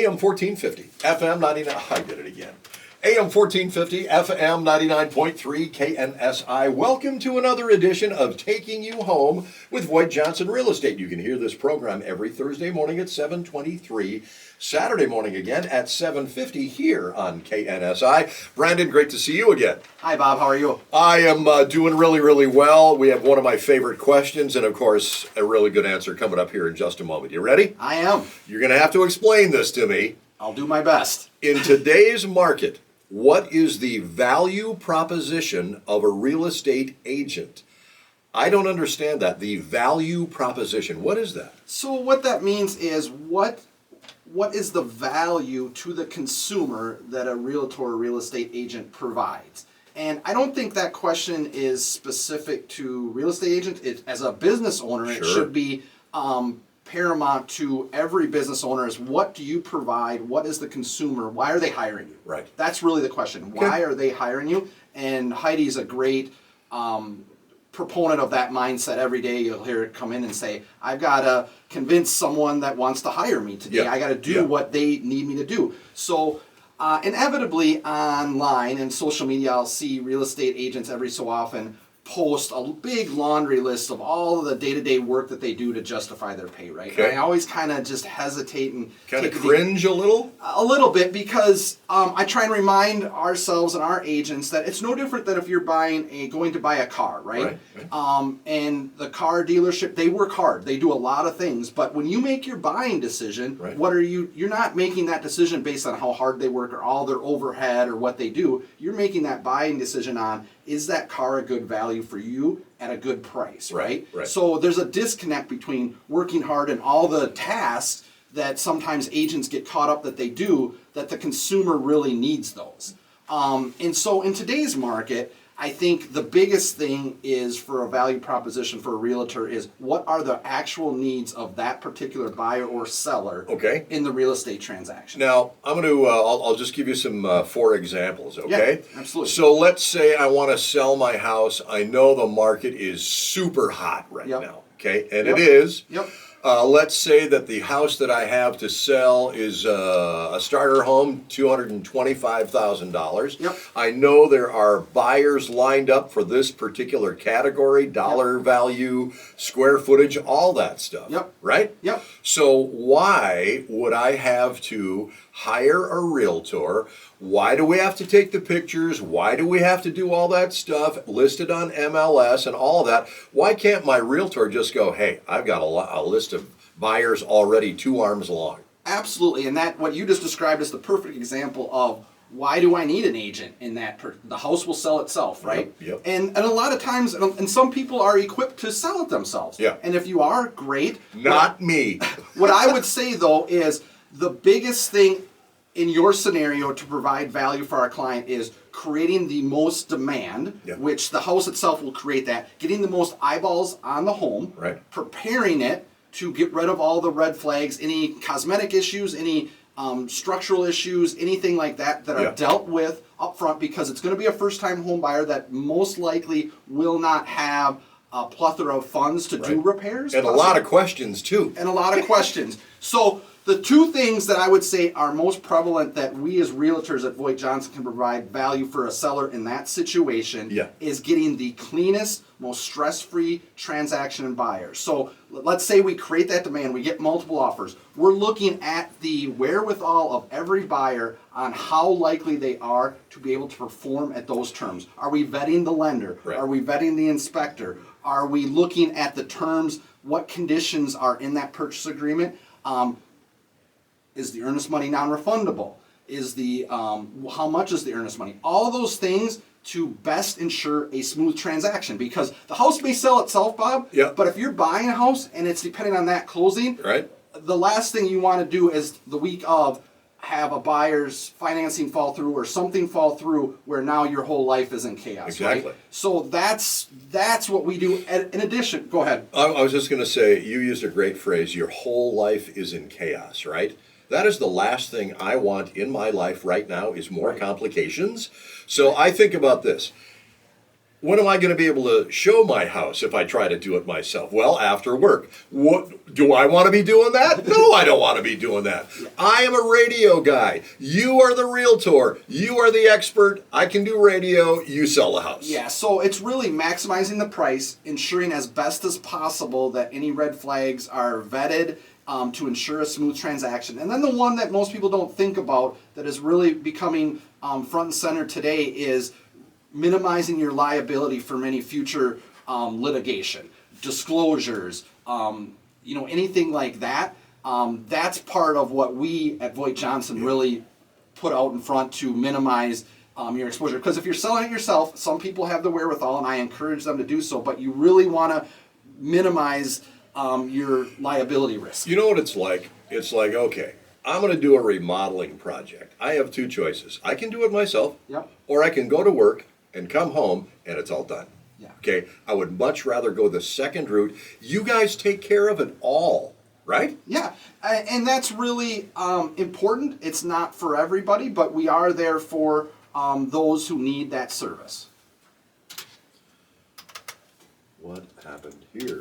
AM 1450, FM 99. I did it again. AM 1450, FM 99.3, KNSI. Welcome to another edition of Taking You Home with VoigtJohnson Real Estate. You can hear this program every Thursday morning at 7:23, Saturday morning again at 7:50 here on KNSI. Brandon, great to see you again. Hi, Bob. How are you? I am doing really, really well. We have one of my favorite questions and, of course, a really good answer coming up here in just a moment. You ready? I am. You're going to have to explain this to me. I'll do my best. In today's market, what is the value proposition of a real estate agent? I don't understand that. The value proposition. What is that? So what that means is what is the value to the consumer that a realtor or real estate agent provides? And I don't think that question is specific to real estate agents. As a business owner, It should be paramount to every business owner is what do you provide? What is the consumer? Why are they hiring you? Right. That's really the question. Why are they hiring you? And Heidi's a great proponent of that mindset. Every day you'll hear it come in and say, I've got to convince someone that wants to hire me today. Yeah. I got to do what they need me to do. So inevitably online and social media, I'll see real estate agents every so often post a big laundry list of all of the day-to-day work that they do to justify their pay, right? Okay. And I always kind of just hesitate and Kind of cringe a little? A little bit, because I try and remind ourselves and our agents that it's no different than if you're going to buy a car, right? And the car dealership, they work hard. They do a lot of things, but when you make your buying decision, you're not making that decision based on how hard they work or all their overhead or what they do. You're making that buying decision on, is that car a good value for you at a good price, right? So there's a disconnect between working hard and all the tasks that sometimes agents get caught up that they do, that the consumer really needs those. And so in today's market, I think the biggest thing is for a value proposition for a realtor is what are the actual needs of that particular buyer or seller in the real estate transaction. Now, I'm going to, I'll just give you some 4 examples, okay? Yeah, absolutely. So let's say I want to sell my house. I know the market is super hot right now, okay? And it is. Let's say that the house that I have to sell is a starter home, $225,000. I know there are buyers lined up for this particular category, dollar value, square footage, all that stuff, right? So why would I have to hire a realtor? Why do we have to take the pictures? Why do we have to do all that stuff listed on MLS and all of that? Why can't my realtor just go, hey, I've got a list of buyers already 2 arms long? Absolutely, and that what you just described is the perfect example of why do I need an agent in that? The house will sell itself, right? And a lot of times, and some people are equipped to sell it themselves. And if you are, great. Not me. What I would say though is the biggest thing in your scenario to provide value for our client is creating the most demand, which the house itself will create that, getting the most eyeballs on the home, preparing it to get rid of all the red flags, any cosmetic issues, any structural issues, anything like that are dealt with up front, because it's going to be a first-time home buyer that most likely will not have a plethora of funds to do repairs. And a lot of questions too. And a lot of questions. So the 2 things that I would say are most prevalent that we as realtors at VoigtJohnson can provide value for a seller in that situation is getting the cleanest, most stress-free transaction and buyer. So let's say we create that demand, we get multiple offers. We're looking at the wherewithal of every buyer on how likely they are to be able to perform at those terms. Are we vetting the lender? Are we vetting the inspector? Are we looking at the terms? What conditions are in that purchase agreement? Is the earnest money non-refundable? Is the how much is the earnest money? All those things to best ensure a smooth transaction, because the house may sell itself, Bob. But if you're buying a house and it's depending on that closing, the last thing you want to do is the week of have a buyer's financing fall through or something fall through where now your whole life is in chaos. Right? So that's what we do. In addition, go ahead. I was just going to say, you used a great phrase, your whole life is in chaos, right? That is the last thing I want in my life right now is more complications. So I think about this. when am I going to be able to show my house if I try to do it myself? Well, after work. What do I want to be doing that? No, I don't want to be doing that. I am a radio guy. You are the realtor. You are the expert. I can do radio. You sell the house. Yeah, so it's really maximizing the price, ensuring as best as possible that any red flags are vetted to ensure a smooth transaction. And then the one that most people don't think about that is really becoming front and center today is minimizing your liability from any future litigation, disclosures, anything like that. That's part of what we at VoigtJohnson really put out in front to minimize your exposure. Because if you're selling it yourself, some people have the wherewithal, and I encourage them to do so, but you really want to minimize your liability risk. You know what it's like? It's like, okay, I'm going to do a remodeling project. I have two choices. I can do it myself, or I can go to work and come home and it's all done. Yeah. Okay, I would much rather go the second route. You guys take care of it all, right? Yeah, and that's really important. It's not for everybody, but we are there for those who need that service. What happened here?